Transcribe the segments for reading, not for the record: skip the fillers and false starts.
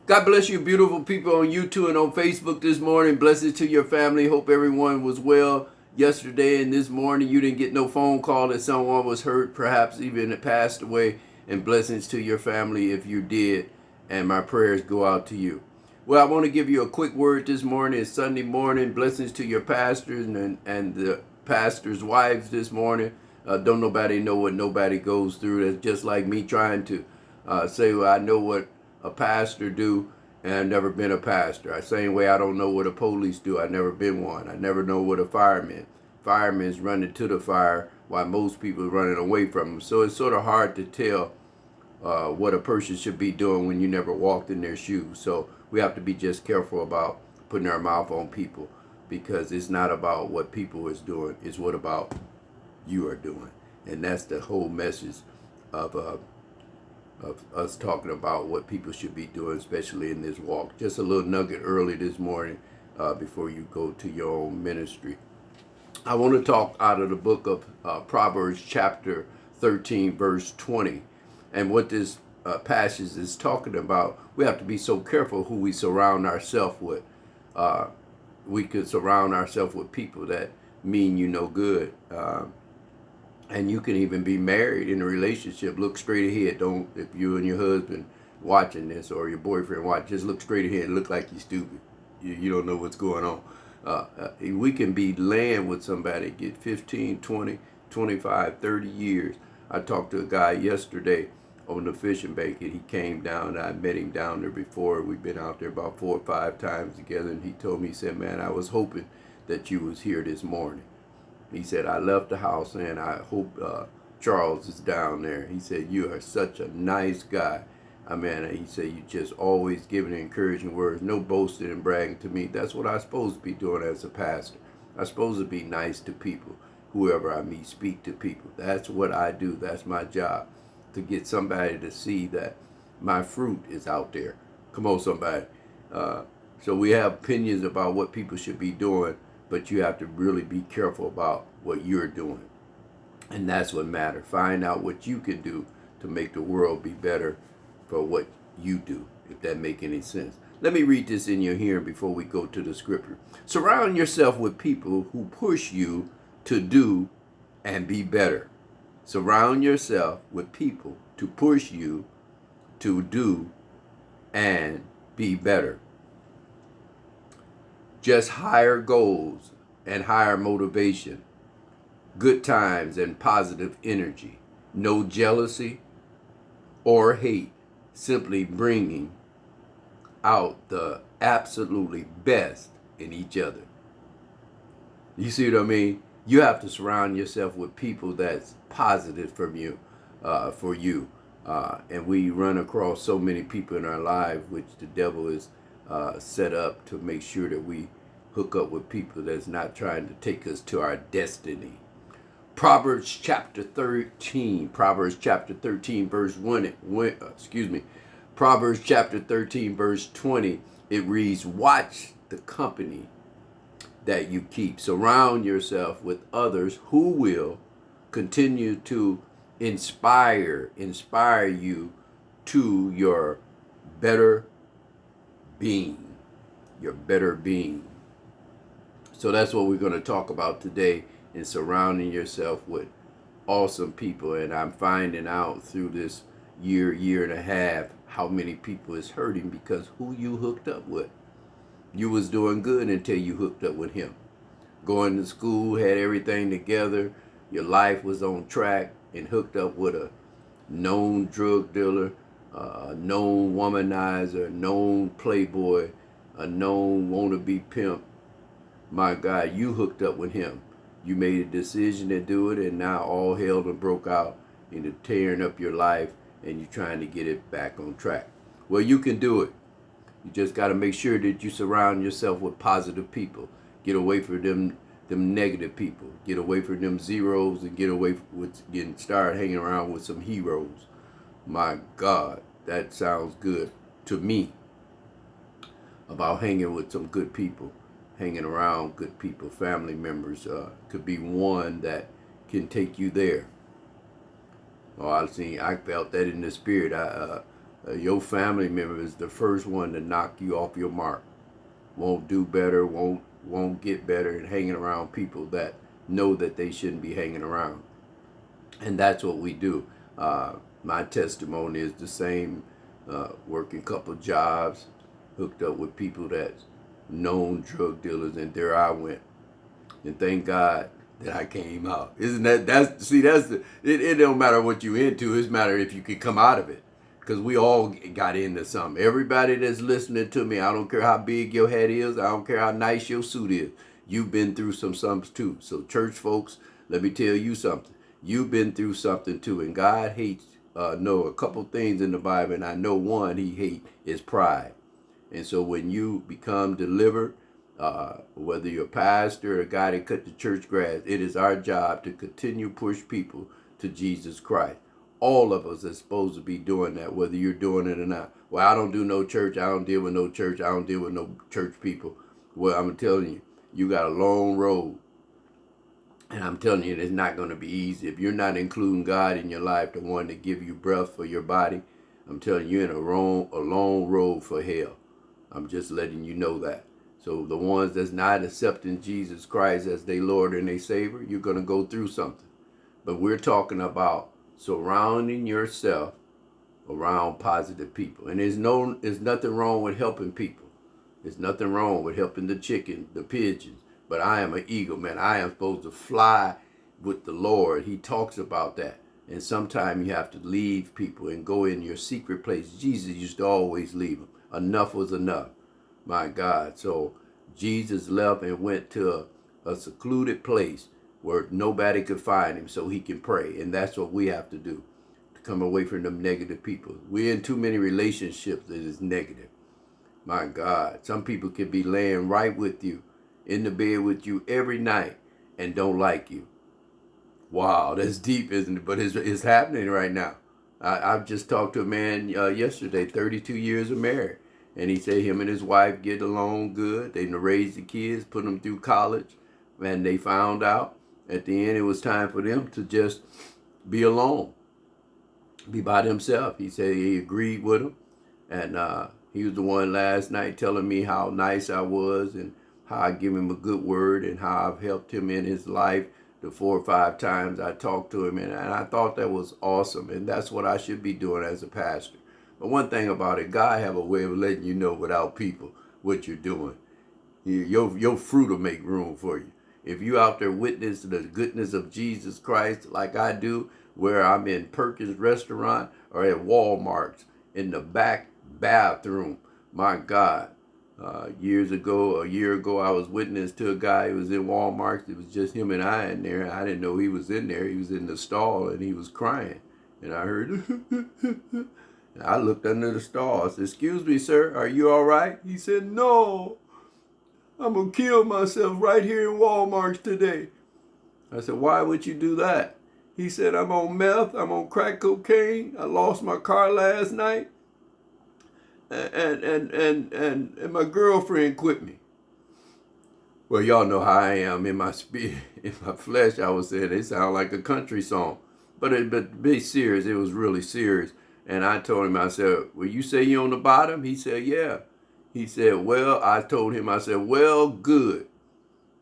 God bless you, beautiful people on YouTube and on Facebook this morning. Blessings to your family. Hope everyone was well yesterday and this morning. You didn't get no phone call that someone was hurt, perhaps even passed away. And blessings to your family if you did. And my prayers go out to you. Well, I want to give you a quick word this morning. It's Sunday morning. Blessings to your pastors and the pastors' wives this morning. Don't nobody know what nobody goes through. That's just like me trying to say, well, I know what a pastor do, and I've never been a pastor. Same way I don't know what a police do. I've never been one. I never know what a fireman's running to the fire while most people are running away from them. So it's sort of hard to tell what a person should be doing when you never walked in their shoes. So we have to be just careful about putting our mouth on people, because it's not about what people is doing. It's what about you are doing. And that's the whole message of us talking about what people should be doing, especially in this walk. Just a little nugget early this morning before you go to your own ministry. I want to talk out of the book of Proverbs chapter 13, verse 20. And what this passage is talking about, we have to be so careful who we surround ourselves with. We could surround ourselves with people that mean you no good. And you can even be married in a relationship. Look straight ahead. Don't, if you and your husband watching this or your boyfriend watch, just look straight ahead and look like you're stupid. You don't know what's going on. We can be laying with somebody, get 15, 20, 25, 30 years. I talked to a guy yesterday on the fishing bank, and he came down. I met him down there before. We've been out there about 4 or 5 times together, and he told me, he said, man, I was hoping that you was here this morning. He said, I left the house and I hope Charles is down there. He said, you are such a nice guy. I mean, he said, you just always giving encouraging words, no boasting and bragging to me. That's what I'm supposed to be doing as a pastor. I'm supposed to be nice to people. Whoever I meet, speak to people. That's what I do. That's my job, to get somebody to see that my fruit is out there. Come on, somebody. So we have opinions about what people should be doing, but you have to really be careful about what you're doing. And that's what matters. Find out what you can do to make the world be better for what you do, if that make any sense. Let me read this in your hearing before we go to the scripture. Surround yourself with people who push you to do and be better. Surround yourself with people to push you to do and be better. Just higher goals and higher motivation, good times and positive energy, no jealousy or hate, simply bringing out the absolutely best in each other. You see what I mean? You have to surround yourself with people that's positive from you, for you. And we run across so many people in our lives, which the devil is set up to make sure that we hook up with people that's not trying to take us to our destiny. Proverbs chapter 13, verse 1, Proverbs chapter 13, verse 20, it reads, watch the company that you keep. Surround yourself with others who will continue to inspire you to your better being, So that's what we're going to talk about today, in surrounding yourself with awesome people. And I'm finding out through this year and a half, how many people is hurting because who you hooked up with. You was doing good until you hooked up with him. Going to school, had everything together, your life was on track, and hooked up with a known drug dealer, a known womanizer, a known playboy, a known wannabe pimp. My God, you hooked up with him. You made a decision to do it, and now all hell done broke out into tearing up your life, and you're trying to get it back on track. Well, you can do it. You just got to make sure that you surround yourself with positive people. Get away from them negative people. Get away from them zeros, and get away with start hanging around with some heroes. My God, that sounds good to me, about hanging with some good people. Hanging around good people, family members, could be one that can take you there. Oh, I felt that in the spirit. Your family member is the first one to knock you off your mark. Won't do better, won't get better, and hanging around people that know that they shouldn't be hanging around. And that's what we do. My testimony is the same. Working couple jobs, hooked up with people that's known drug dealers, and there I went. And thank God that I came out. Isn't that's it don't matter what you into, it's matter if you can come out of it. Because we all got into something. Everybody that's listening to me, I don't care how big your head is, I don't care how nice your suit is, you've been through something too. So church folks, let me tell you something. You've been through something too, and God hates know a couple things in the Bible, and I know one he hates is pride. And so when you become delivered, whether you're a pastor or a guy that cut the church grass, it is our job to continue push people to Jesus Christ. All of us are supposed to be doing that, whether you're doing it or not. Well, I don't do no church. I don't deal with no church. I don't deal with no church people. Well, I'm telling you, you got a long road. And I'm telling you, it's not going to be easy. If you're not including God in your life, the one that give you breath for your body, I'm telling you, you're in a long road for hell. I'm just letting you know that. So the ones that's not accepting Jesus Christ as their Lord and their Savior, you're going to go through something. But we're talking about surrounding yourself around positive people. And there's nothing wrong with helping people. There's nothing wrong with helping the chicken, the pigeons. But I am an eagle, man. I am supposed to fly with the Lord. He talks about that. And sometimes you have to leave people and go in your secret place. Jesus used to always leave them. Enough was enough. My God. So Jesus left and went to a secluded place where nobody could find him so he can pray. And that's what we have to do, to come away from them negative people. We're in too many relationships that is negative. My God. Some people could be laying right with you, in the bed with you every night, and don't like you. Wow, that's deep, isn't it? But it's happening right now. I've just talked to a man yesterday, 32 years of marriage. And he said him and his wife get along good. They raised the kids, put them through college. And they found out at the end it was time for them to just be alone, be by themselves. He said he agreed with him. And he was the one last night telling me how nice I was and how I give him a good word and how I've helped him in his life the 4 or 5 times I talked to him. And I thought that was awesome. And that's what I should be doing as a pastor. But one thing about it, God have a way of letting you know without people what you're doing. Your fruit will make room for you. If you out there witness the goodness of Jesus Christ like I do, where I'm in Perkins restaurant or at Walmart's in the back bathroom, my God. A year ago, I was witness to a guy who was in Walmart. It was just him and I in there. I didn't know he was in there. He was in the stall and he was crying. And I heard, I looked under the stall. I said, "Excuse me, sir, are you all right?" He said, "No, I'm going to kill myself right here in Walmart today." I said, "Why would you do that?" He said, "I'm on meth, I'm on crack cocaine, I lost my car last night, and my girlfriend quit me." Well, y'all know how I am in my spirit, in my flesh. I was saying it sound like a country song, but to be serious, it was really serious. And I told him, I said, "Well, you say you on the bottom?" He said, "Yeah." He said, "Well," I told him, I said, "Well, good.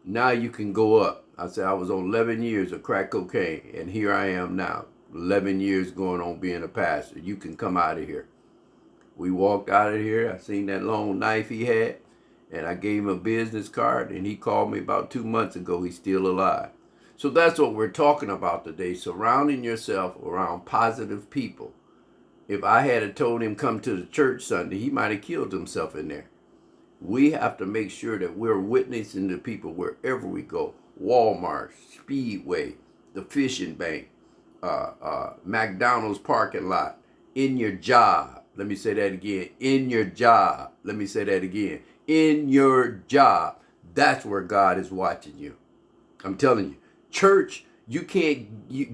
Now you can go up." I said, "I was on 11 years of crack cocaine, and here I am now, 11 years going on being a pastor. You can come out of here." We walked out of here. I seen that long knife he had, and I gave him a business card, and he called me about 2 months ago. He's still alive. So that's what we're talking about today, surrounding yourself around positive people. If I had told him come to the church Sunday, he might have killed himself in there. We have to make sure that we're witnessing to people wherever we go. Walmart, Speedway, the fishing bank, McDonald's parking lot, in your job. Let me say that again. In your job. Let me say that again. In your job. That's where God is watching you. I'm telling you. Church,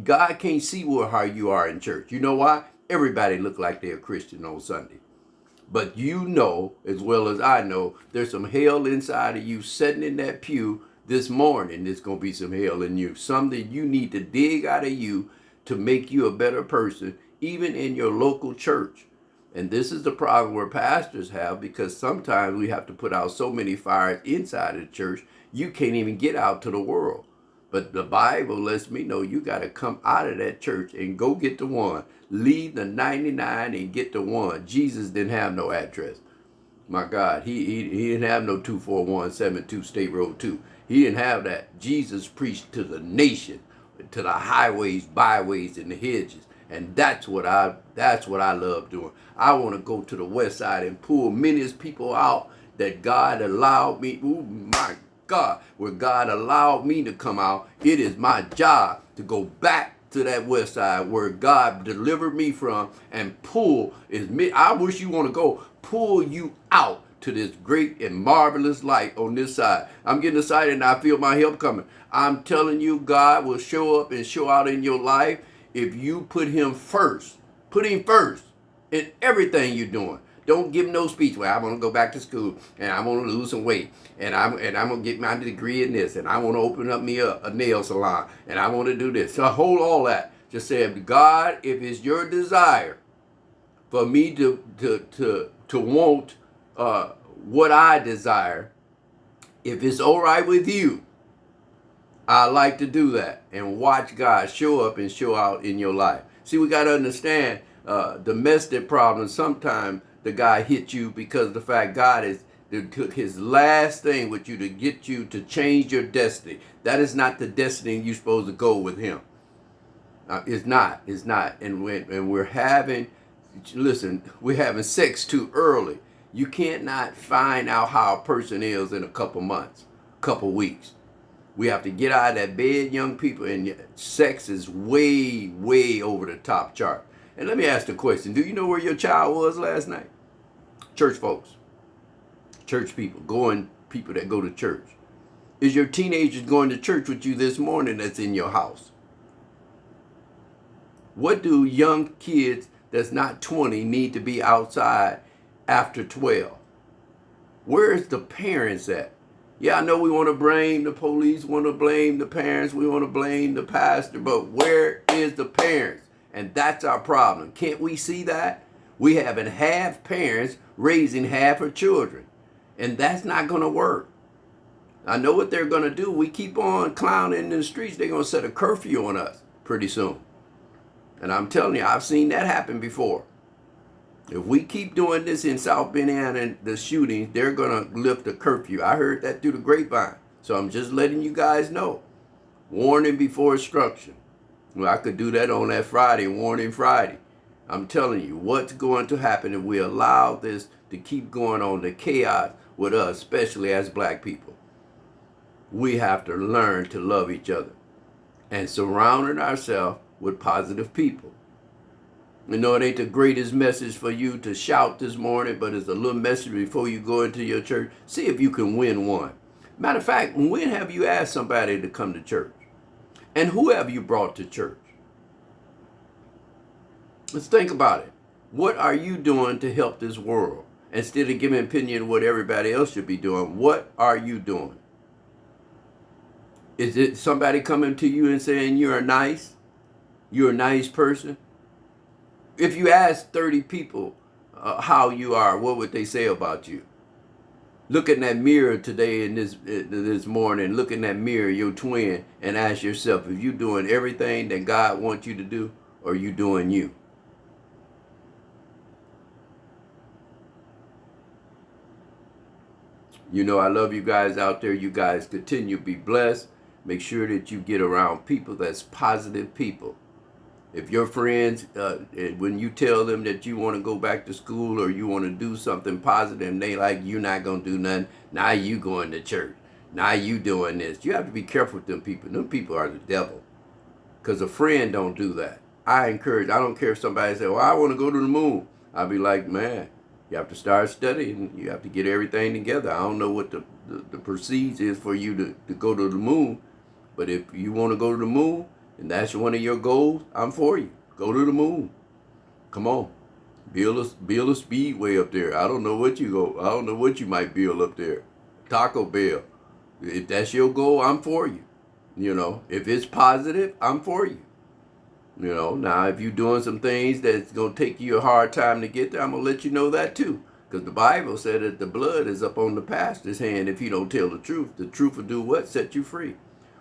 God can't see how you are in church. You know why? Everybody look like they're a Christian on Sunday. But you know, as well as I know, there's some hell inside of you sitting in that pew this morning. There's going to be some hell in you. Something you need to dig out of you to make you a better person, even in your local church. And this is the problem where pastors have, because sometimes we have to put out so many fires inside of the church, you can't even get out to the world. But the Bible lets me know you got to come out of that church and go get the one. Leave the 99 and get the one. Jesus didn't have no address. My God, he didn't have no 24172 State Road 2. He didn't have that. Jesus preached to the nation, to the highways, byways, and the hedges. And that's what I love doing. I want to go to the west side and pull many people out that God allowed me. Oh my God, where God allowed me to come out. It is my job to go back to that west side where God delivered me from and pull. I wish you want to go pull you out to this great and marvelous light on this side. I'm getting excited and I feel my help coming. I'm telling you, God will show up and show out in your life if you put him first. Put him first in everything you're doing. Don't give no speech. Well, I want to go back to school and I want to lose some weight and I'm gonna get my degree in this and I want to open up me a nail salon and I want to do this. So hold all that. Just say, God, if it's your desire for me to want what I desire, if it's all right with you, I like to do that and watch God show up and show out in your life. See, we got to understand domestic problems. Sometimes the guy hit you because of the fact God took his last thing with you to get you to change your destiny. That is not the destiny you're supposed to go with him. It's not. It's not. And we're having, listen, we're having sex too early. You can't not find out how a person is in a couple months, couple weeks. We have to get out of that bed, young people, and sex is way, way over the top chart. And let me ask the question, do you know where your child was last night? Church folks, church people, people that go to church. Is your teenagers going to church with you this morning that's in your house? What do young kids that's not 20 need to be outside after 12? Where is the parents at? Yeah, I know we want to blame the police, want to blame the parents, we want to blame the pastor, but where is the parents? And that's our problem. Can't we see that? We having half parents raising half of children. And that's not going to work. I know what they're going to do. We keep on clowning in the streets, they're going to set a curfew on us pretty soon. And I'm telling you, I've seen that happen before. If we keep doing this in South Bend and the shootings, they're going to lift the curfew. I heard that through the grapevine. So I'm just letting you guys know. Warning before instruction. Well, I could do that on that Friday, Warning Friday. I'm telling you what's going to happen if we allow this to keep going on, the chaos with us, especially as black people. We have to learn to love each other and surrounding ourselves with positive people. You know, it ain't the greatest message for you to shout this morning, but it's a little message before you go into your church. See if you can win one. Matter of fact, when have you asked somebody to come to church? And who have you brought to church? Let's think about it. What are you doing to help this world? Instead of giving an opinion of what everybody else should be doing, what are you doing? Is it somebody coming to you and saying you're nice? You're a nice person? If you ask 30 people how you are, what would they say about you? Look in that mirror today and this morning, look in that mirror, your twin, and ask yourself if you're doing everything that God wants you to do, or you doing you. You know, I love you guys out there. You guys continue to be blessed. Make sure that you get around people that's positive people. If your friends, when you tell them that you want to go back to school or you want to do something positive, and they like, you're not going to do nothing, now you going to church, now you doing this. You have to be careful with them people. Them people are the devil, because a friend don't do that. I don't care if somebody say, well, I want to go to the moon. I'll be like, man, you have to start studying. You have to get everything together. I don't know what the procedure is for you to go to the moon, but if you want to go to the moon, and that's one of your goals, I'm for you. Go to the moon. Come on. Build a speedway up there. I don't know what you might build up there. Taco Bell. If that's your goal, I'm for you. You know, if it's positive, I'm for you. You know, now if you're doing some things that's going to take you a hard time to get there, I'm going to let you know that too. Because the Bible said that the blood is up on the pastor's hand if you don't tell the truth. The truth will do what? Set you free.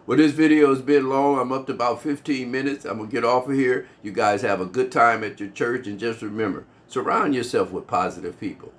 Well, this video has been long. I'm up to about 15 minutes. I'm going to get off of here. You guys have a good time at your church. And just remember, surround yourself with positive people.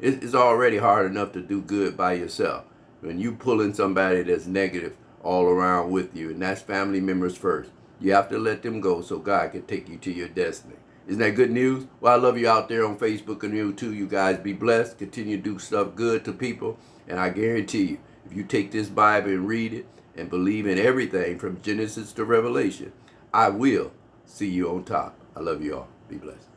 It's already hard enough to do good by yourself. When you pull in somebody that's negative all around with you, and that's family members first. You have to let them go so God can take you to your destiny. Isn't that good news? Well, I love you out there on Facebook and YouTube. You guys be blessed. Continue to do stuff good to people. And I guarantee you, if you take this Bible and read it and believe in everything from Genesis to Revelation, I will see you on top. I love you all. Be blessed.